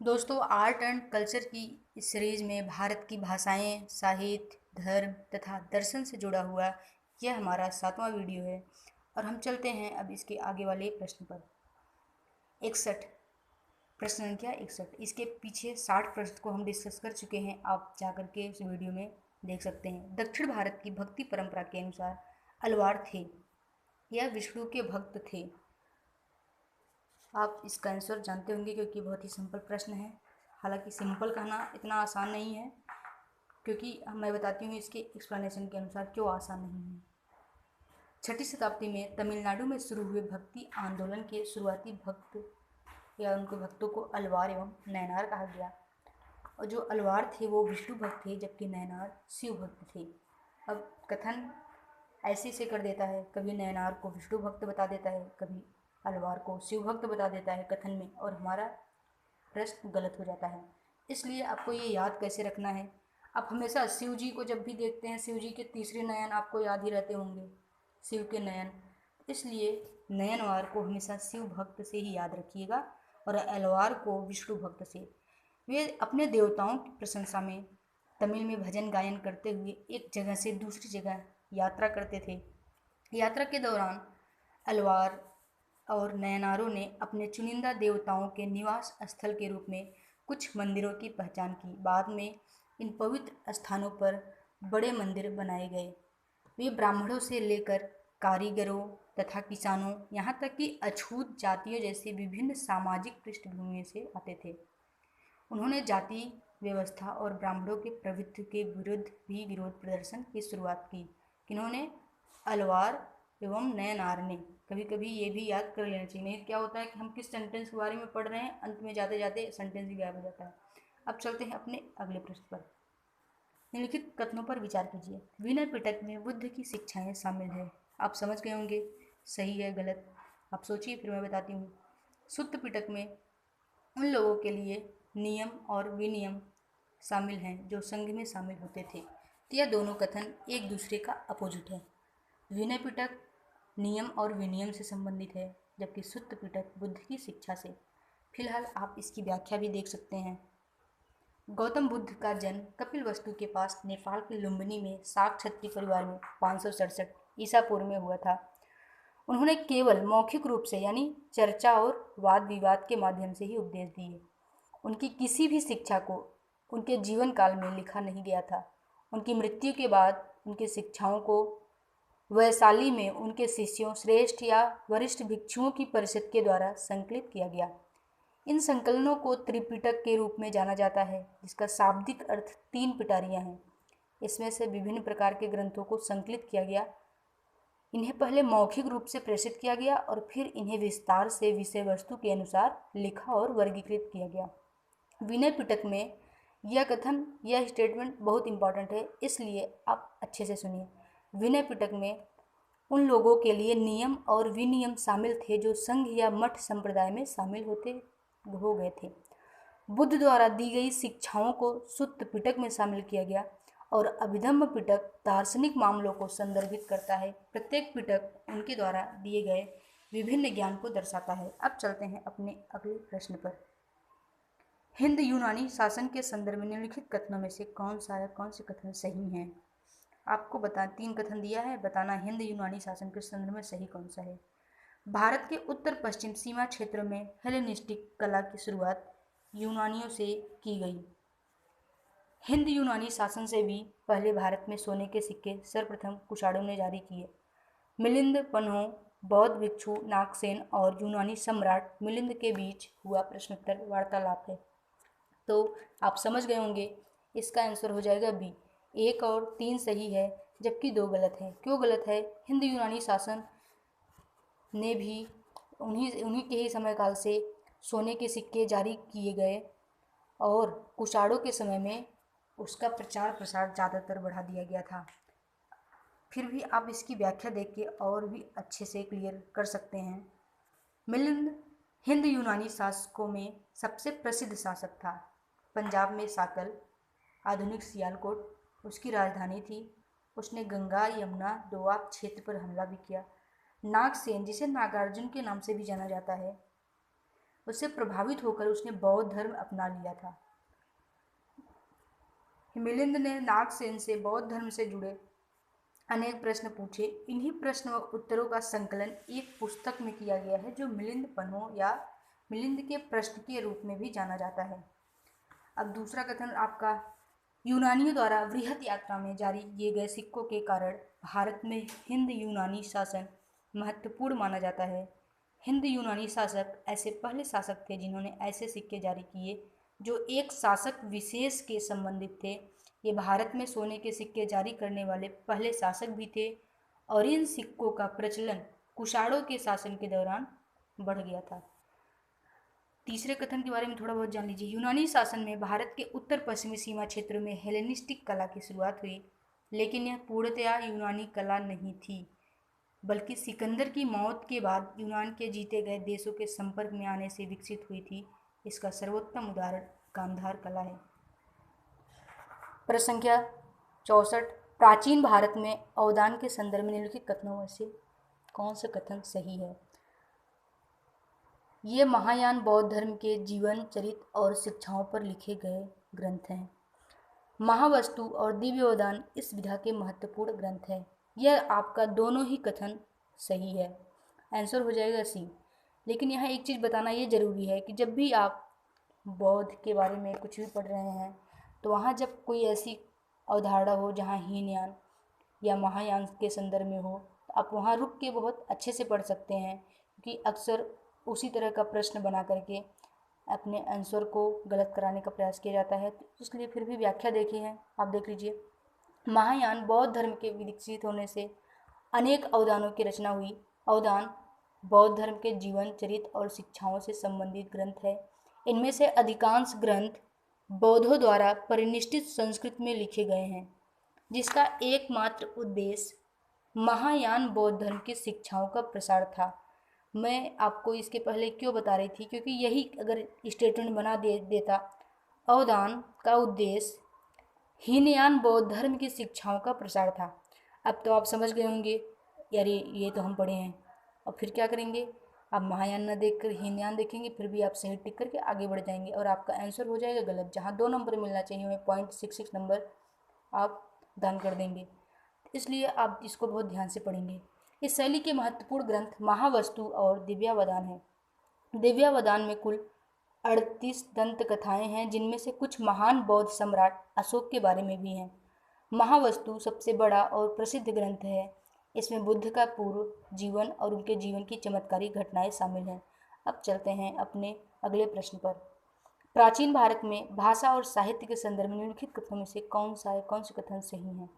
दोस्तों, art and culture की इस सीरीज में भारत की भाषाएं, साहित्य, धर्म तथा दर्शन से जुड़ा हुआ यह हमारा 7वां वीडियो है। और हम चलते हैं अब इसके आगे वाले प्रश्न पर। 61 प्रश्न संख्या 61। इसके पीछे 60 प्रश्न को हम डिस्कस कर चुके हैं, आप जाकर के इस वीडियो में देख सकते हैं। दक्षिण भारत की भक्ति परंपरा के अनुसार अलवार थे, यह विष्णु के भक्त थे। आप इसका आंसर जानते होंगे क्योंकि बहुत ही सिंपल प्रश्न है। हालांकि सिंपल कहना इतना आसान नहीं है, क्योंकि मैं बताती हूँ इसके एक्सप्लेनेशन के अनुसार क्यों आसान नहीं है। 6वीं शताब्दी में तमिलनाडु में शुरू हुए भक्ति आंदोलन के शुरुआती भक्त या उनके भक्तों को अलवार एवं नैनार कहा गया। और जो अलवार थे वो विष्णु भक्त थे, जबकि नैनार शिव भक्त थे। अब कथन ऐसे से कर देता है, कभी नैनार को विष्णु भक्त बता देता है, कभी अलवार को शिव भक्त बता देता है कथन में, और हमारा प्रश्न गलत हो जाता है। इसलिए आपको ये याद कैसे रखना है, आप हमेशा शिव जी को जब भी देखते हैं, शिव जी के तीसरे नयन आपको याद ही रहते होंगे, शिव के नयन। इसलिए नयनवार को हमेशा शिव भक्त से ही याद रखिएगा और अलवार को विष्णु भक्त से। वे अपने देवताओं की प्रशंसा में तमिल में भजन गायन करते हुए एक जगह से दूसरी जगह यात्रा करते थे। यात्रा के दौरान अलवार और नयनारों ने अपने चुनिंदा देवताओं के निवास स्थल के रूप में कुछ मंदिरों की पहचान की। बाद में इन पवित्र स्थानों पर बड़े मंदिर बनाए गए। वे ब्राह्मणों से लेकर कारीगरों तथा किसानों, यहाँ तक कि अछूत जातियों जैसे विभिन्न सामाजिक पृष्ठभूमि से आते थे। उन्होंने जाति व्यवस्था और ब्राह्मणों के प्रभुत्व के विरुद्ध भी विरोध प्रदर्शन की शुरुआत की। किन्होंने? अलवार एवं नयनार ने। कभी कभी ये भी याद कर लेना चाहिए, नहीं क्या होता है कि हम किस सेंटेंस के बारे में पढ़ रहे हैं, अंत में जाते जाते सेंटेंस ही गायब हो जाता है। अब चलते हैं अपने अगले प्रश्न पर। निम्नलिखित कथनों पर विचार कीजिए। विनय पिटक में बुद्ध की शिक्षाएं शामिल है। आप समझ गए होंगे सही है गलत, आप सोचिए फिर मैं बताती हूँ। सुत्त पिटक में उन लोगों के लिए नियम और विनियम शामिल हैं जो संघ में शामिल होते थे। तो यह दोनों कथन एक दूसरे का अपोजिट है। विनय पिटक नियम और विनियम से संबंधित है, जबकि सुत्त पिटक बुद्ध की शिक्षा से। फिलहाल आप इसकी व्याख्या भी देख सकते हैं। गौतम बुद्ध का जन्म कपिलवस्तु के पास नेपाल के लुम्बिनी में शाक क्षत्रिय परिवार में 567 ईसा पूर्व में हुआ था। उन्होंने केवल मौखिक रूप से यानी चर्चा और वाद विवाद के माध्यम से ही उपदेश दिए। उनकी किसी भी शिक्षा को उनके जीवन काल में लिखा नहीं गया था। उनकी मृत्यु के बाद उनकी शिक्षाओं को वैशाली में उनके शिष्यों, श्रेष्ठ या वरिष्ठ भिक्षुओं की परिषद के द्वारा संकलित किया गया। इन संकलनों को त्रिपिटक के रूप में जाना जाता है, जिसका शाब्दिक अर्थ 3 पिटारियां हैं। इसमें से विभिन्न प्रकार के ग्रंथों को संकलित किया गया। इन्हें पहले मौखिक रूप से प्रेषित किया गया और फिर इन्हें विस्तार से विषय वस्तु के अनुसार लिखा और वर्गीकृत किया गया। विनय पिटक में यह स्टेटमेंट बहुत इंपॉर्टेंट है, इसलिए आप अच्छे से सुनिए। विनय पिटक में उन लोगों के लिए नियम और विनियम शामिल थे जो संघ या मठ संप्रदाय में शामिल हो गए थे। बुद्ध द्वारा दी गई शिक्षाओं को सुत्त पिटक में शामिल किया गया और अभिधम्म पिटक दार्शनिक मामलों को संदर्भित करता है। प्रत्येक पिटक उनके द्वारा दिए गए विभिन्न ज्ञान को दर्शाता है। अब चलते हैं अपने अगले प्रश्न पर। हिंद यूनानी शासन के संदर्भ में निम्नलिखित कथनों में से कौन से कथन सही हैं? आपको 3 कथन दिया है, बताना हिंद यूनानी शासन के संदर्भ में सही कौन सा है। भारत के उत्तर पश्चिम सीमा क्षेत्र में हेलेनिस्टिक कला की शुरुआत यूनानियों से की गई। हिंद यूनानी शासन से भी पहले भारत में सोने के सिक्के सर्वप्रथम कुषाणों ने जारी किए। मिलिंद पन्हो, बौद्ध भिक्षु नागसेन और यूनानी सम्राट मिलिंद के बीच हुआ प्रश्नोत्तर वार्तालाप है। तो आप समझ गए होंगे, इसका आंसर हो जाएगा बी। 1 और 3 सही है, जबकि 2 गलत है। क्यों गलत है? हिंद यूनानी शासन ने भी उन्हीं के ही समय काल से सोने के सिक्के जारी किए गए और कुषाणों के समय में उसका प्रचार प्रसार ज़्यादातर बढ़ा दिया गया था। फिर भी आप इसकी व्याख्या देख के और भी अच्छे से क्लियर कर सकते हैं। मिलिंद हिंद यूनानी शासकों में सबसे प्रसिद्ध शासक था। पंजाब में साकल, आधुनिक सियालकोट उसकी राजधानी थी। उसने गंगा यमुना दोआब क्षेत्र पर हमला भी किया। नागसेन, जिसे नागार्जुन के नाम से भी जाना जाता है, उससे प्रभावित होकर उसने बौद्ध धर्म अपना लिया था। मिलिंद ने नागसेन से बौद्ध धर्म से जुड़े अनेक प्रश्न पूछे। इन्हीं प्रश्न व उत्तरों का संकलन एक पुस्तक में किया गया है, जो मिलिंद पन्नों या मिलिंद के प्रश्न के रूप में भी जाना जाता है। अब दूसरा कथन आपका, यूनानियों द्वारा वृहत यात्रा में जारी किए गए सिक्कों के कारण भारत में हिंद यूनानी शासन महत्वपूर्ण माना जाता है। हिंद यूनानी शासक ऐसे पहले शासक थे जिन्होंने ऐसे सिक्के जारी किए जो एक शासक विशेष के संबंधित थे। ये भारत में सोने के सिक्के जारी करने वाले पहले शासक भी थे और इन सिक्कों का प्रचलन कुषाणों के शासन के दौरान बढ़ गया था। तीसरे कथन के बारे में थोड़ा बहुत जान लीजिए। यूनानी शासन में भारत के उत्तर पश्चिमी सीमा क्षेत्रों में हेलेनिस्टिक कला की शुरुआत हुई, लेकिन यह पूर्णतया यूनानी कला नहीं थी, बल्कि सिकंदर की मौत के बाद यूनान के जीते गए देशों के संपर्क में आने से विकसित हुई थी। इसका सर्वोत्तम उदाहरण गांधार कला है। प्रश्न संख्या 64, प्राचीन भारत में अवदान के संदर्भ में निम्नलिखित कथनों में से कौन सा कथन सही है? ये महायान बौद्ध धर्म के जीवन चरित्र और शिक्षाओं पर लिखे गए ग्रंथ हैं। महावस्तु और दिव्योदान इस विधा के महत्वपूर्ण ग्रंथ हैं। यह आपका दोनों ही कथन सही है, आंसर हो जाएगा सी। लेकिन यहाँ एक चीज़ बताना ये ज़रूरी है कि जब भी आप बौद्ध के बारे में कुछ भी पढ़ रहे हैं तो वहाँ जब कोई ऐसी अवधारणा हो जहाँ हीनयान या महायान के संदर्भ में हो, तो आप वहाँ रुक के बहुत अच्छे से पढ़ सकते हैं, क्योंकि अक्सर उसी तरह का प्रश्न बना करके अपने आंसर को गलत कराने का प्रयास किया जाता है। तो इसलिए फिर भी व्याख्या देखी है, आप देख लीजिए। महायान बौद्ध धर्म के विकसित होने से अनेक अवदानों की रचना हुई। अवदान बौद्ध धर्म के जीवन चरित्र और शिक्षाओं से संबंधित ग्रंथ है। इनमें से अधिकांश ग्रंथ बौद्धों द्वारा परिनिष्ठित संस्कृत में लिखे गए हैं, जिसका एकमात्र उद्देश्य महायान बौद्ध धर्म की शिक्षाओं का प्रसार था। मैं आपको इसके पहले क्यों बता रही थी, क्योंकि यही अगर स्टेटमेंट बना देता अवदान का उद्देश्य हीनयान बौद्ध धर्म की शिक्षाओं का प्रसार था। अब तो आप समझ गए होंगे, यार ये तो हम पढ़े हैं, अब फिर क्या करेंगे? आप महायान न देखकर हीनयान देखेंगे, फिर भी आप सही टिक करके आगे बढ़ जाएंगे और आपका आंसर हो जाएगा गलत। जहाँ 2 नंबर मिलना चाहिए वहीं 0.66 नंबर आप दान कर देंगे। इसलिए आप इसको बहुत ध्यान से पढ़ेंगे। इस शैली के महत्वपूर्ण ग्रंथ महावस्तु और दिव्यावदान है। दिव्यावदान में कुल 38 दंत कथाएँ हैं, जिनमें से कुछ महान बौद्ध सम्राट अशोक के बारे में भी हैं। महावस्तु सबसे बड़ा और प्रसिद्ध ग्रंथ है। इसमें बुद्ध का पूर्व जीवन और उनके जीवन की चमत्कारी घटनाएं शामिल हैं। अब चलते हैं अपने अगले प्रश्न पर। प्राचीन भारत में भाषा और साहित्य के संदर्भ में निम्नलिखित कथनों में से कौन से कथन सही हैं?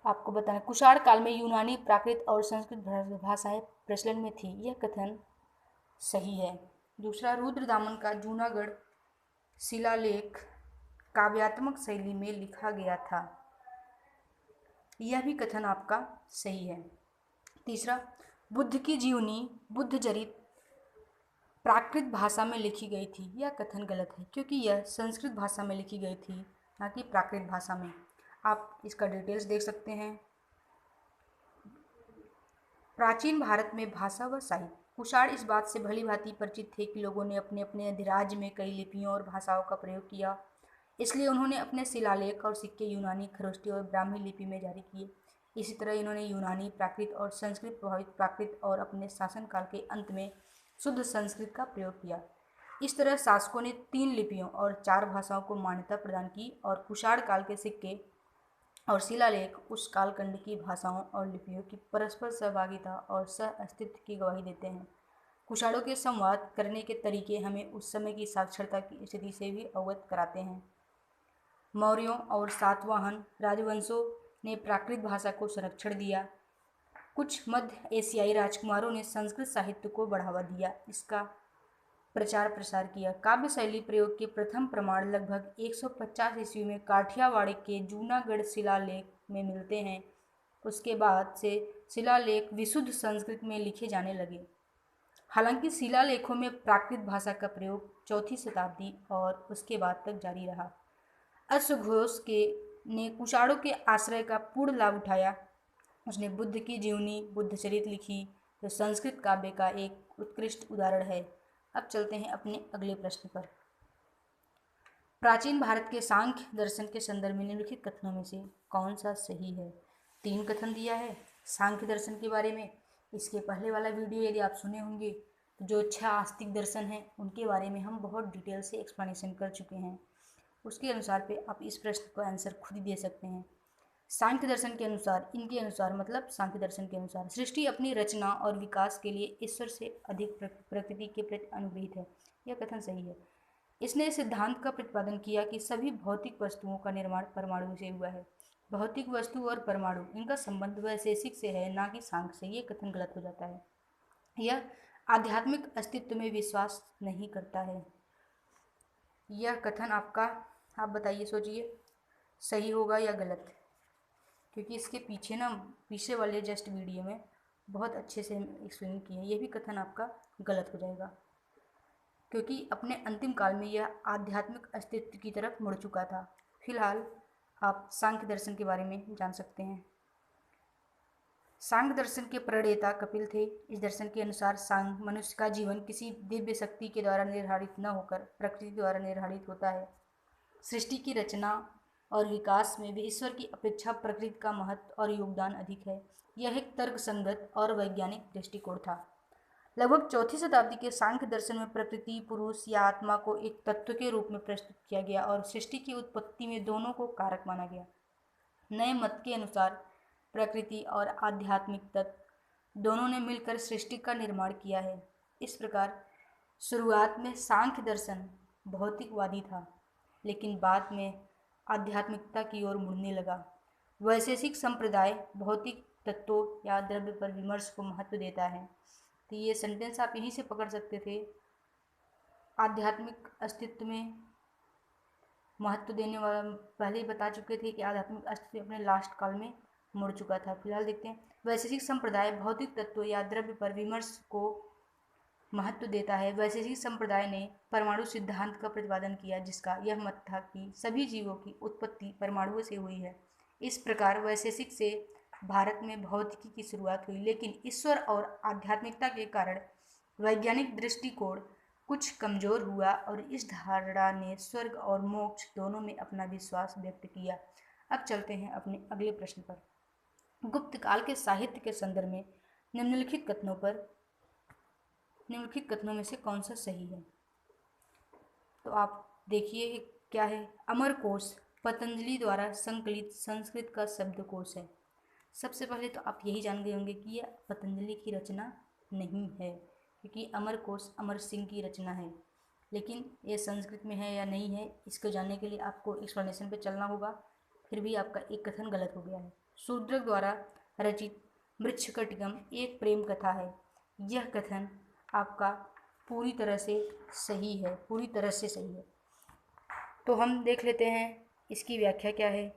आपको बताना, कुषाण काल में यूनानी, प्राकृत और संस्कृत भाषाएं प्रचलन में थी। यह कथन सही है। दूसरा, रुद्रदामन का जूनागढ़ शिलालेख काव्यात्मक शैली में लिखा गया था। यह भी कथन आपका सही है। तीसरा, बुद्ध की जीवनी बुद्ध चरित प्राकृत भाषा में लिखी गई थी। यह कथन गलत है, क्योंकि यह संस्कृत भाषा में लिखी गई थी, ना कि प्राकृत भाषा में। आप इसका डिटेल्स देख सकते हैं। प्राचीन भारत में भाषा व साहित्य। कुषाण इस बात से भली भांति परिचित थे कि लोगों ने अपने अपने अधिराज्य में कई लिपियों और भाषाओं का प्रयोग किया, इसलिए उन्होंने अपने शिलालेख और सिक्के यूनानी, खरोष्टी और ब्राह्मी लिपि में जारी किए। इसी तरह इन्होंने यूनानी, प्राकृत और संस्कृत प्रभावित प्राकृत और अपने शासनकाल के अंत में शुद्ध संस्कृत का प्रयोग किया। इस तरह शासकों ने 3 लिपियों और 4 भाषाओं को मान्यता प्रदान की और कुषाण काल के सिक्के और शिलालेख उस कालखंड की भाषाओं और लिपियों की परस्पर सहभागिता और सह अस्तित्व की गवाही देते हैं। कुषाणों के संवाद करने के तरीके हमें उस समय की साक्षरता की स्थिति से भी अवगत कराते हैं। मौर्यों और सातवाहन राजवंशों ने प्राकृत भाषा को संरक्षण दिया। कुछ मध्य एशियाई राजकुमारों ने संस्कृत साहित्य को बढ़ावा दिया, इसका प्रचार प्रसार किया। काव्य शैली प्रयोग के प्रथम प्रमाण लगभग 150 ईस्वी में काठियावाड़ के जूनागढ़ शिलालेख में मिलते हैं। उसके बाद से शिलालेख विशुद्ध संस्कृत में लिखे जाने लगे। हालांकि शिलालेखों में प्राकृत भाषा का प्रयोग 4वीं शताब्दी और उसके बाद तक जारी रहा। अश्वघोष ने कुषाणों के आश्रय का पूर्ण लाभ उठाया। उसने बुद्ध की जीवनी, बुद्ध चरित लिखी, जो संस्कृत काव्य का एक उत्कृष्ट उदाहरण है। अब चलते हैं अपने अगले प्रश्न पर। प्राचीन भारत के सांख्य दर्शन के संदर्भ में निम्नलिखित कथनों में से कौन सा सही है? 3 कथन दिया है सांख्य दर्शन के बारे में। इसके पहले वाला वीडियो यदि आप सुने होंगे तो जो 6 आस्तिक दर्शन हैं उनके बारे में हम बहुत डिटेल से एक्सप्लेनेशन कर चुके हैं। उसके अनुसार पे आप इस प्रश्न का आंसर खुद ही दे सकते हैं। सांख्य दर्शन के अनुसार, इनके अनुसार मतलब सांख्य दर्शन के अनुसार, सृष्टि अपनी रचना और विकास के लिए ईश्वर से अधिक प्रकृति के प्रति अनुग्रहित है। यह कथन सही है। इसने इस सिद्धांत का प्रतिपादन किया कि सभी भौतिक वस्तुओं का निर्माण परमाणु से हुआ है। भौतिक वस्तु और परमाणु, इनका संबंध वैशेषिक से है, ना कि सांख्य से। ये कथन गलत हो जाता है। यह आध्यात्मिक अस्तित्व में विश्वास नहीं करता है। यह कथन आपका, आप बताइए, सोचिए, सही होगा या गलत? क्योंकि इसके पीछे ना, पीछे वाले जस्ट वीडियो में बहुत अच्छे से एक्सप्लेन किए हैं। ये भी कथन आपका गलत हो जाएगा, क्योंकि अपने अंतिम काल में यह आध्यात्मिक अस्तित्व की तरफ मुड़ चुका था। फिलहाल आप सांख्य दर्शन के बारे में जान सकते हैं। सांख्य दर्शन के प्रणेता कपिल थे। इस दर्शन के अनुसार सांख्य मनुष्य का जीवन किसी दिव्य शक्ति के द्वारा निर्धारित न होकर प्रकृति द्वारा निर्धारित होता है। सृष्टि की रचना और विकास में भी ईश्वर की अपेक्षा प्रकृति का महत्व और योगदान अधिक है। यह एक तर्कसंगत और वैज्ञानिक दृष्टिकोण था। लगभग 4वीं शताब्दी के सांख्य दर्शन में प्रकृति, पुरुष या आत्मा को एक तत्व के रूप में प्रस्तुत किया गया और सृष्टि की उत्पत्ति में दोनों को कारक माना गया। नए मत के अनुसार प्रकृति और आध्यात्मिक तत्व दोनों ने मिलकर सृष्टि का निर्माण किया है। इस प्रकार शुरुआत में सांख्य दर्शन भौतिकवादी था, लेकिन बाद में आध्यात्मिकता की ओर मुड़ने लगा। वैशेषिक संप्रदाय भौतिक तत्वों या द्रव्य पर विमर्श को महत्व देता है। तो ये सेंटेंस आप यहीं से पकड़ सकते थे। आध्यात्मिक अस्तित्व में महत्व देने वाला, पहले ही बता चुके थे कि आध्यात्मिक अस्तित्व अपने लास्ट काल में मुड़ चुका था। फिलहाल देखते हैं, वैशेषिक संप्रदाय भौतिक तत्व या द्रव्य पर विमर्श को महत्व देता है। वैशेषिक संप्रदाय ने परमाणु सिद्धांत का प्रतिपादन किया, जिसका यह मत था कि सभी जीवों की उत्पत्ति परमाणुओं से हुई है। इस प्रकार वैशेषिक से भारत में भौतिकी की शुरुआत हुई, लेकिन ईश्वर और आध्यात्मिकता के कारण वैज्ञानिक दृष्टिकोण कुछ कमजोर हुआ और इस धारणा ने स्वर्ग और मोक्ष दोनों में अपना विश्वास व्यक्त किया। अब चलते हैं अपने अगले प्रश्न पर। गुप्त काल के साहित्य के संदर्भ में निम्नलिखित कथनों में से कौन सा सही है? तो आप देखिए क्या है। अमरकोश पतंजलि द्वारा संकलित संस्कृत का शब्दकोश है। सबसे पहले तो आप यही जान गए होंगे कि यह पतंजलि की रचना नहीं है, क्योंकि अमरकोश अमर सिंह की रचना है। लेकिन ये संस्कृत में है या नहीं है, इसको जानने के लिए आपको एक्सप्लेनेशन पे चलना होगा। फिर भी आपका एक कथन गलत हो गया है। शूद्रक द्वारा रचित मृच्छकटिकम एक प्रेम कथा है। यह कथन आपका पूरी तरह से सही है, पूरी तरह से सही है। तो हम देख लेते हैं इसकी व्याख्या क्या है।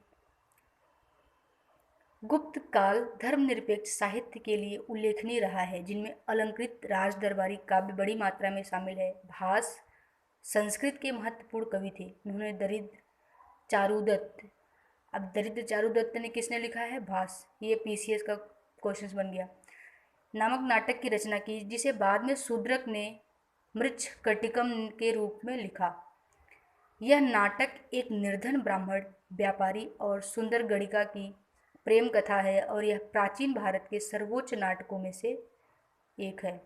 गुप्त काल धर्मनिरपेक्ष साहित्य के लिए उल्लेखनीय रहा है, जिनमें अलंकृत राज दरबारी काव्य बड़ी मात्रा में शामिल है। भास संस्कृत के महत्वपूर्ण कवि थे। उन्होंने दरिद्र चारुदत्त, अब दरिद्र चारुदत्त ने किसने लिखा है? भास। ये पीसीएस का क्वेश्चन बन गया। नामक नाटक की रचना की, जिसे बाद में शूद्रक ने मृच्छकटिकम के रूप में लिखा। यह नाटक एक निर्धन ब्राह्मण व्यापारी और सुंदर गणिका की प्रेम कथा है और यह प्राचीन भारत के सर्वोच्च नाटकों में से एक है।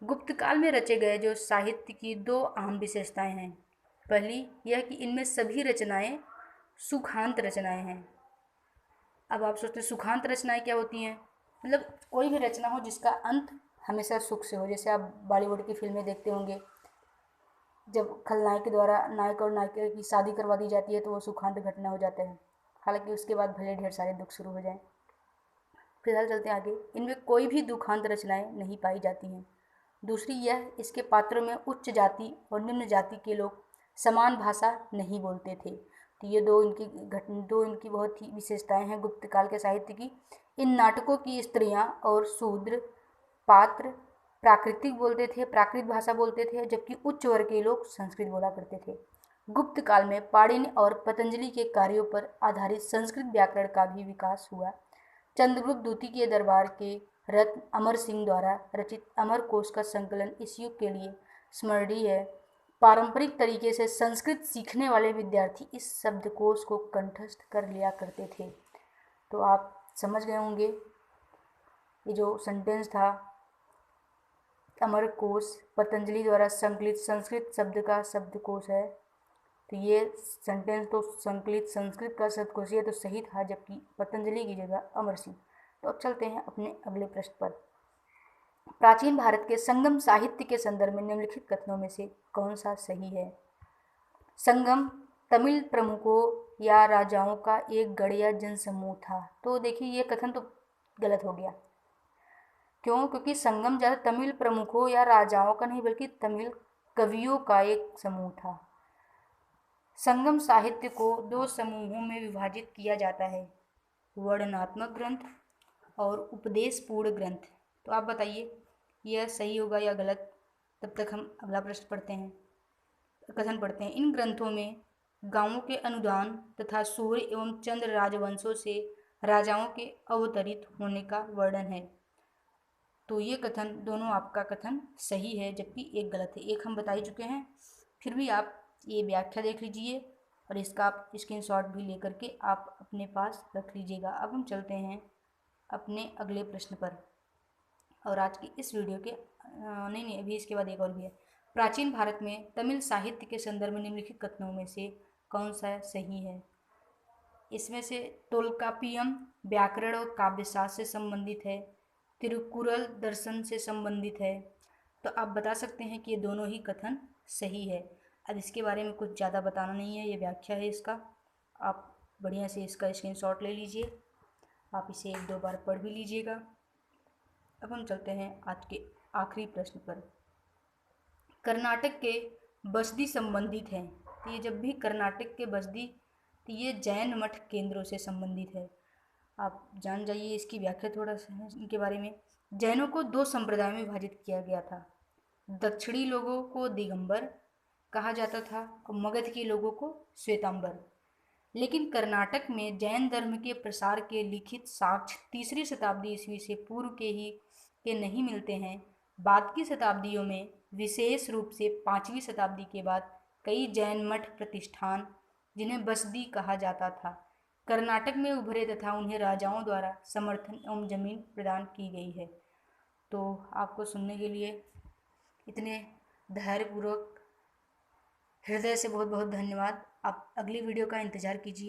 गुप्त काल में रचे गए जो साहित्य की 2 अहम विशेषताएं हैं। पहली यह कि इनमें सभी रचनाएं सुखांत रचनाएं हैं। अब आप सोचते हैं सुखांत रचनाएं क्या होती हैं? मतलब कोई भी रचना हो जिसका अंत हमेशा सुख से हो। जैसे आप बॉलीवुड की फिल्में देखते होंगे, जब खलनायक के द्वारा नायक और नायिका की शादी करवा दी जाती है तो वो सुखांत घटना हो जाता है, हालांकि उसके बाद भले ढेर सारे दुख शुरू हो जाएं। फिलहाल चलते हैं आगे। इनमें कोई भी दुखांत रचनाएं नहीं पाई जाती हैं। दूसरी यह, इसके पात्रों में उच्च जाति और निम्न जाति के लोग समान भाषा नहीं बोलते थे। तो ये दो इनकी बहुत ही विशेषताएं हैं गुप्त काल के साहित्य की। इन नाटकों की स्त्रियां और शूद्र पात्र प्राकृतिक बोलते थे, प्राकृत भाषा बोलते थे, जबकि उच्च वर्ग के लोग संस्कृत बोला करते थे। गुप्त काल में पाणिनि और पतंजलि के कार्यों पर आधारित संस्कृत व्याकरण का भी विकास हुआ। चंद्रगुप्त द्वितीय के दरबार के रत्न अमर सिंह द्वारा रचित अमर कोश का संकलन इस युग के लिए स्मरणीय है। पारंपरिक तरीके से संस्कृत सीखने वाले विद्यार्थी इस शब्दकोश को कंठस्थ कर लिया करते थे। तो आप समझ गए होंगे, ये जो सेंटेंस था अमर कोश पतंजलि द्वारा संकलित संस्कृत शब्द का शब्दकोश है। तो ये सेंटेंस तो संकलित संस्कृत का शब्दकोश है तो सही था, जबकि पतंजलि की जगह अमर सिंह। तो अब चलते हैं अपने अगले प्रश्न पर। प्राचीन भारत के संगम साहित्य के संदर्भ में निम्नलिखित कथनों में से कौन सा सही है? संगम तमिल प्रमुखों या राजाओं का एक गढ़ या जनसमूह था। तो देखिए ये कथन तो गलत हो गया। क्यों? क्योंकि संगम ज़्यादा तमिल प्रमुखों या राजाओं का नहीं बल्कि तमिल कवियों का एक समूह था। संगम साहित्य को दो समूहों में विभाजित किया जाता है, वर्णनात्मक ग्रंथ और उपदेशपूर्ण ग्रंथ। तो आप बताइए यह सही होगा या गलत? तब तक हम अगला प्रश्न पढ़ते हैं, कथन पढ़ते हैं। इन ग्रंथों में गांवों के अनुदान तथा सूर्य एवं चंद्र राजवंशों से राजाओं के अवतरित होने का वर्णन है। तो ये कथन दोनों आपका कथन सही है, जबकि एक गलत है। एक हम बता ही चुके हैं, फिर भी आप ये व्याख्या देख लीजिए और इसका आप स्क्रीनशॉट भी लेकर के आप अपने पास रख लीजिएगा। अब हम चलते हैं अपने अगले प्रश्न पर। और आज की इस वीडियो के नहीं अभी इसके बाद एक और भी है। प्राचीन भारत में तमिल साहित्य के संदर्भ में निम्नलिखित कथनों में से कौन सा सही है? इसमें से तोल्कापियम व्याकरण और काव्यशास्त्र से संबंधित है, तिरुकुरल दर्शन से संबंधित है। तो आप बता सकते हैं कि ये दोनों ही कथन सही है। अब इसके बारे में कुछ ज़्यादा बताना नहीं है, ये व्याख्या है इसका। आप बढ़िया से इसका स्क्रीनशॉट ले लीजिए, आप इसे एक दो बार पढ़ भी लीजिएगा। अब हम चलते हैं आज के आखिरी प्रश्न पर। कर्नाटक के बसदी संबंधित हैं। तो ये जब भी कर्नाटक के बसदी, तो ये जैन मठ केंद्रों से संबंधित है। आप जान जाइए इसकी व्याख्या थोड़ा सा इनके बारे में। जैनों को दो संप्रदायों में विभाजित किया गया था। दक्षिणी लोगों को दिगंबर कहा जाता था और मगध के लोगों को श्वेतांबर। लेकिन कर्नाटक में जैन धर्म के प्रसार के लिखित साक्ष्य 3री शताब्दी ईस्वी से पूर्व के नहीं मिलते हैं। बाद की शताब्दियों में, विशेष रूप से 5वीं शताब्दी के बाद, कई जैन मठ प्रतिष्ठान, जिन्हें बसदी कहा जाता था, कर्नाटक में उभरे तथा उन्हें राजाओं द्वारा समर्थन एवं जमीन प्रदान की गई है। तो आपको सुनने के लिए इतने धैर्यपूर्वक हृदय से बहुत बहुत धन्यवाद। आप अगली वीडियो का इंतज़ार कीजिए।